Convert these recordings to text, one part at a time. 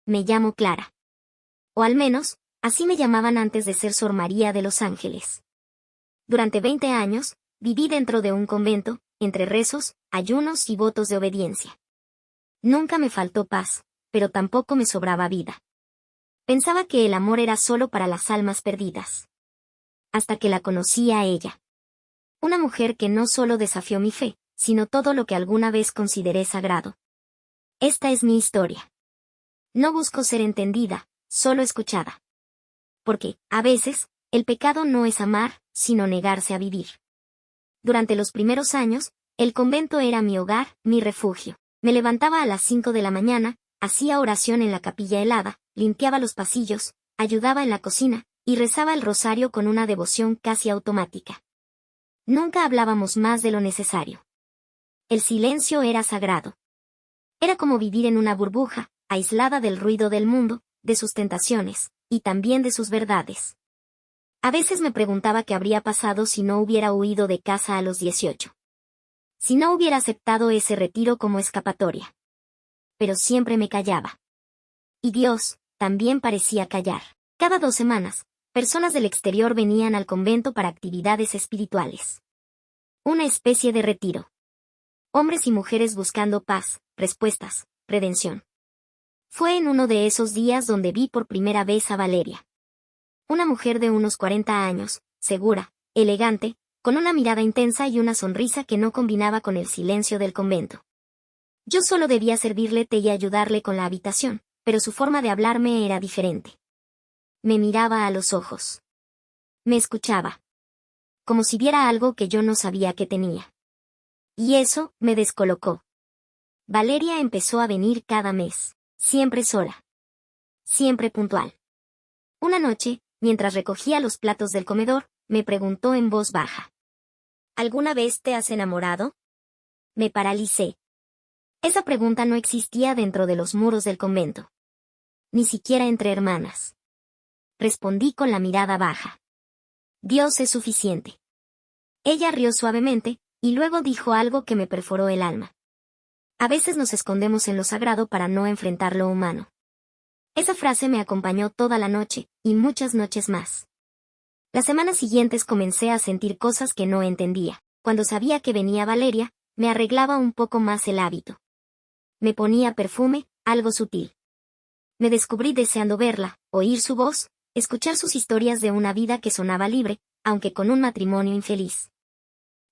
me llamo Clara. O al menos, así me llamaban antes de ser Sor María de los Ángeles. Durante 20 años, viví dentro de un convento, entre rezos, ayunos y votos de obediencia. Nunca me faltó paz, pero tampoco me sobraba vida. Pensaba que el amor era solo para las almas perdidas. Hasta que la conocí a ella. Una mujer que no solo desafió mi fe, sino todo lo que alguna vez consideré sagrado. Esta es mi historia. No busco ser entendida, solo escuchada. Porque, a veces, el pecado no es amar, sino negarse a vivir. Durante los primeros años, el convento era mi hogar, mi refugio. Me levantaba a las 5 de la mañana, hacía oración en la capilla helada, limpiaba los pasillos, ayudaba en la cocina, y rezaba el rosario con una devoción casi automática. Nunca hablábamos más de lo necesario. El silencio era sagrado. Era como vivir en una burbuja, aislada del ruido del mundo, de sus tentaciones, y también de sus verdades. A veces me preguntaba qué habría pasado si no hubiera huido de casa a los 18. Si no hubiera aceptado ese retiro como escapatoria. Pero siempre me callaba. Y Dios, también parecía callar. Cada 2 semanas, personas del exterior venían al convento para actividades espirituales. Una especie de retiro. Hombres y mujeres buscando paz, respuestas, redención. Fue en uno de esos días donde vi por primera vez a Valeria. Una mujer de unos 40 años, segura, elegante, con una mirada intensa y una sonrisa que no combinaba con el silencio del convento. Yo solo debía servirle té y ayudarle con la habitación, pero su forma de hablarme era diferente. Me miraba a los ojos. Me escuchaba. Como si viera algo que yo no sabía que tenía. Y eso me descolocó. Valeria empezó a venir cada mes, siempre sola. Siempre puntual. Una noche, mientras recogía los platos del comedor, me preguntó en voz baja. ¿Alguna vez te has enamorado? Me paralicé. Esa pregunta no existía dentro de los muros del convento. Ni siquiera entre hermanas. Respondí con la mirada baja. Dios es suficiente. Ella rió suavemente, y luego dijo algo que me perforó el alma. A veces nos escondemos en lo sagrado para no enfrentar lo humano. Esa frase me acompañó toda la noche, y muchas noches más. Las semanas siguientes comencé a sentir cosas que no entendía. Cuando sabía que venía Valeria, me arreglaba un poco más el hábito. Me ponía perfume, algo sutil. Me descubrí deseando verla, oír su voz, escuchar sus historias de una vida que sonaba libre, aunque con un matrimonio infeliz.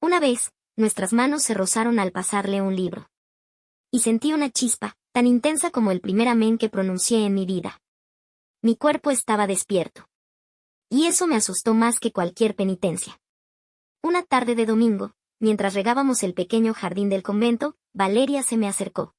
Una vez, nuestras manos se rozaron al pasarle un libro. Y sentí una chispa, tan intensa como el primer amén que pronuncié en mi vida. Mi cuerpo estaba despierto. Y eso me asustó más que cualquier penitencia. Una tarde de domingo, mientras regábamos el pequeño jardín del convento, Valeria se me acercó.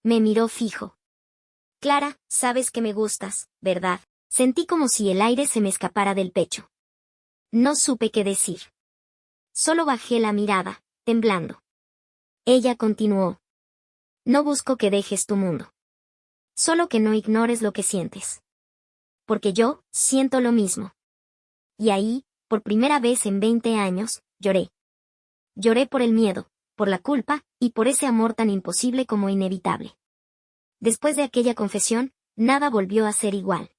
Me miró fijo. Clara, sabes que me gustas, ¿verdad? Sentí como si el aire se me escapara del pecho. No supe qué decir. Solo bajé la mirada, temblando. Ella continuó. No busco que dejes tu mundo. Solo que no ignores lo que sientes. Porque yo, siento lo mismo. Y ahí, por primera vez en 20 años, lloré. Lloré por el miedo, por la culpa, y por ese amor tan imposible como inevitable. Después de aquella confesión, nada volvió a ser igual.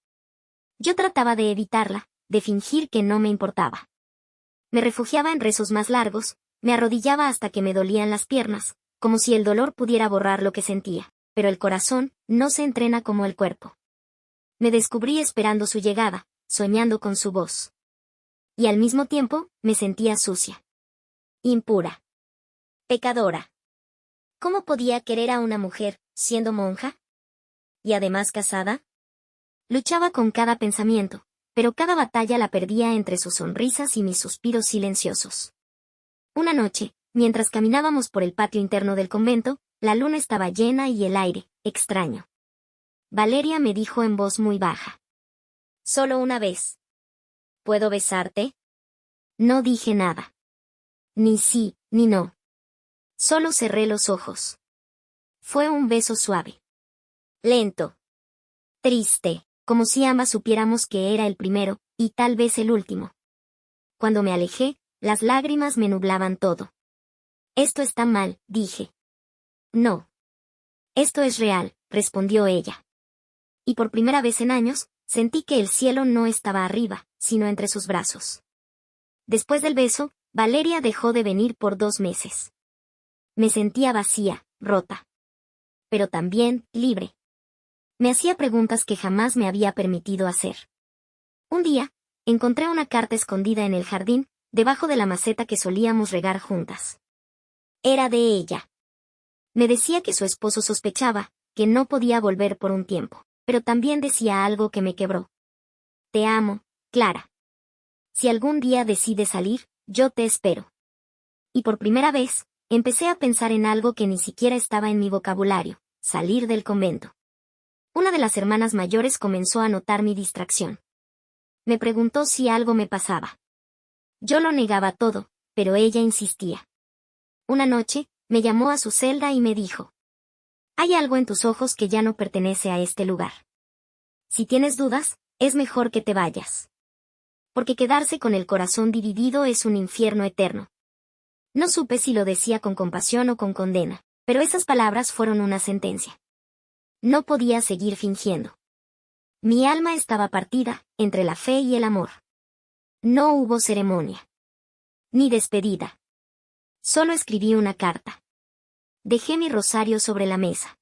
Yo trataba de evitarla, de fingir que no me importaba. Me refugiaba en rezos más largos, me arrodillaba hasta que me dolían las piernas, como si el dolor pudiera borrar lo que sentía, pero el corazón no se entrena como el cuerpo. Me descubrí esperando su llegada, soñando con su voz. Y al mismo tiempo, me sentía sucia. Impura. Pecadora. ¿Cómo podía querer a una mujer, siendo monja? ¿Y además casada? Luchaba con cada pensamiento, pero cada batalla la perdía entre sus sonrisas y mis suspiros silenciosos. Una noche, mientras caminábamos por el patio interno del convento, la luna estaba llena y el aire, extraño. Valeria me dijo en voz muy baja. Solo una vez. ¿Puedo besarte? No dije nada. Ni sí, ni no. Solo cerré los ojos. Fue un beso suave. Lento. Triste, como si ambas supiéramos que era el primero, y tal vez el último. Cuando me alejé, las lágrimas me nublaban todo. Esto está mal, dije. No. Esto es real, respondió ella. Y por primera vez en años, sentí que el cielo no estaba arriba, sino entre sus brazos. Después del beso, Valeria dejó de venir por 2 meses. Me sentía vacía, rota. Pero también, libre. Me hacía preguntas que jamás me había permitido hacer. Un día, encontré una carta escondida en el jardín, debajo de la maceta que solíamos regar juntas. Era de ella. Me decía que su esposo sospechaba, que no podía volver por un tiempo, pero también decía algo que me quebró. Te amo, Clara. Si algún día decides salir, yo te espero. Y por primera vez, empecé a pensar en algo que ni siquiera estaba en mi vocabulario, salir del convento. Una de las hermanas mayores comenzó a notar mi distracción. Me preguntó si algo me pasaba. Yo lo negaba todo, pero ella insistía. Una noche, me llamó a su celda y me dijo: hay algo en tus ojos que ya no pertenece a este lugar. Si tienes dudas, es mejor que te vayas. Porque quedarse con el corazón dividido es un infierno eterno. No supe si lo decía con compasión o con condena, pero esas palabras fueron una sentencia. No podía seguir fingiendo. Mi alma estaba partida, entre la fe y el amor. No hubo ceremonia. Ni despedida. Solo escribí una carta. Dejé mi rosario sobre la mesa.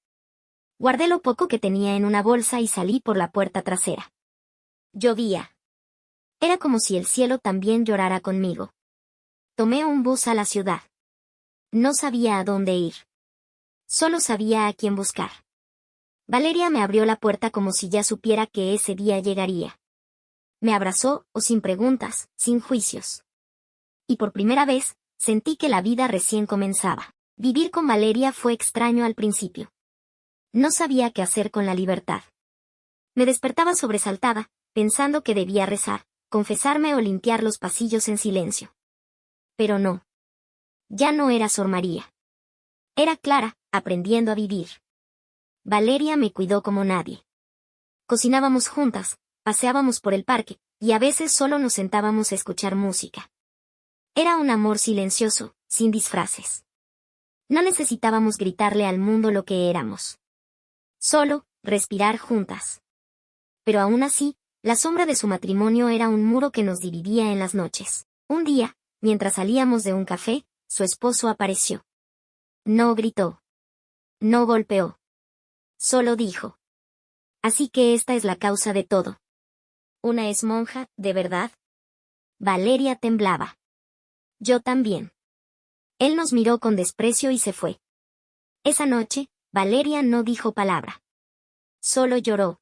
Guardé lo poco que tenía en una bolsa y salí por la puerta trasera. Llovía. Era como si el cielo también llorara conmigo. Tomé un bus a la ciudad. No sabía a dónde ir. Solo sabía a quién buscar. Valeria me abrió la puerta como si ya supiera que ese día llegaría. Me abrazó, sin preguntas, sin juicios. Y por primera vez, sentí que la vida recién comenzaba. Vivir con Valeria fue extraño al principio. No sabía qué hacer con la libertad. Me despertaba sobresaltada, pensando que debía rezar, confesarme o limpiar los pasillos en silencio. Pero no. Ya no era Sor María. Era Clara, aprendiendo a vivir. Valeria me cuidó como nadie. Cocinábamos juntas, paseábamos por el parque, y a veces solo nos sentábamos a escuchar música. Era un amor silencioso, sin disfraces. No necesitábamos gritarle al mundo lo que éramos. Solo, respirar juntas. Pero aún así, la sombra de su matrimonio era un muro que nos dividía en las noches. Un día, mientras salíamos de un café, su esposo apareció. No gritó. No golpeó. Solo dijo: así que esta es la causa de todo. ¿Una es monja, de verdad? Valeria temblaba. Yo también. Él nos miró con desprecio y se fue. Esa noche, Valeria no dijo palabra. Solo lloró.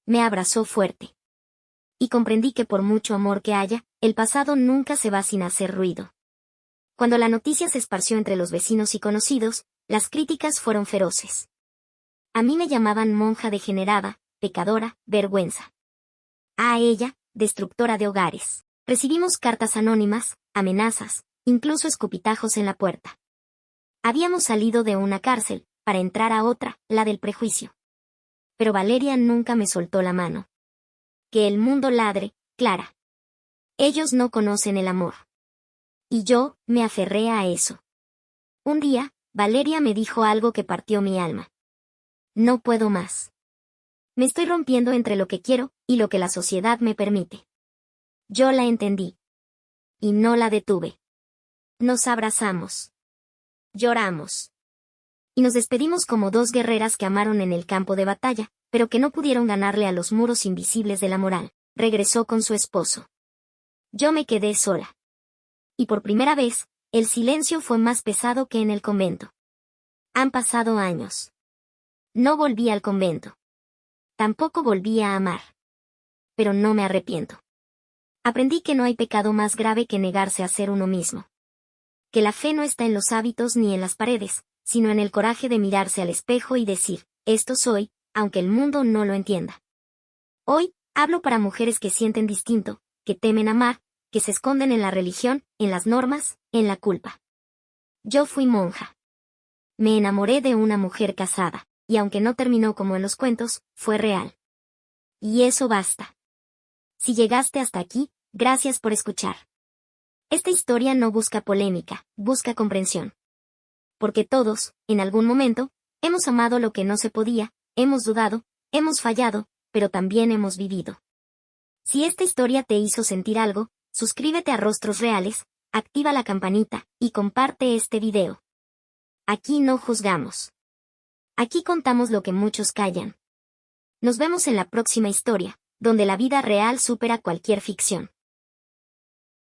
Me abrazó fuerte. Y comprendí que por mucho amor que haya, el pasado nunca se va sin hacer ruido. Cuando la noticia se esparció entre los vecinos y conocidos, las críticas fueron feroces. A mí me llamaban monja degenerada, pecadora, vergüenza. A ella, destructora de hogares. Recibimos cartas anónimas, amenazas, incluso escupitajos en la puerta. Habíamos salido de una cárcel, para entrar a otra, la del prejuicio. Pero Valeria nunca me soltó la mano. Que el mundo ladre, Clara. Ellos no conocen el amor. Y yo, me aferré a eso. Un día, Valeria me dijo algo que partió mi alma. No puedo más. Me estoy rompiendo entre lo que quiero, y lo que la sociedad me permite. Yo la entendí. Y no la detuve. Nos abrazamos. Lloramos. Y nos despedimos como dos guerreras que amaron en el campo de batalla, pero que no pudieron ganarle a los muros invisibles de la moral. Regresó con su esposo. Yo me quedé sola. Y por primera vez, el silencio fue más pesado que en el convento. Han pasado años. No volví al convento. Tampoco volví a amar. Pero no me arrepiento. Aprendí que no hay pecado más grave que negarse a ser uno mismo. Que la fe no está en los hábitos ni en las paredes, sino en el coraje de mirarse al espejo y decir: esto soy, aunque el mundo no lo entienda. Hoy, hablo para mujeres que sienten distinto, que temen amar, que se esconden en la religión, en las normas, en la culpa. Yo fui monja. Me enamoré de una mujer casada, y aunque no terminó como en los cuentos, fue real. Y eso basta. Si llegaste hasta aquí, gracias por escuchar. Esta historia no busca polémica, busca comprensión. Porque todos, en algún momento, hemos amado lo que no se podía, hemos dudado, Hemos fallado, pero también hemos vivido. Si esta historia te hizo sentir algo, suscríbete a Rostros Reales, activa la campanita y comparte este video. Aquí no juzgamos. Aquí contamos lo que muchos callan. Nos vemos en la próxima historia, donde la vida real supera cualquier ficción.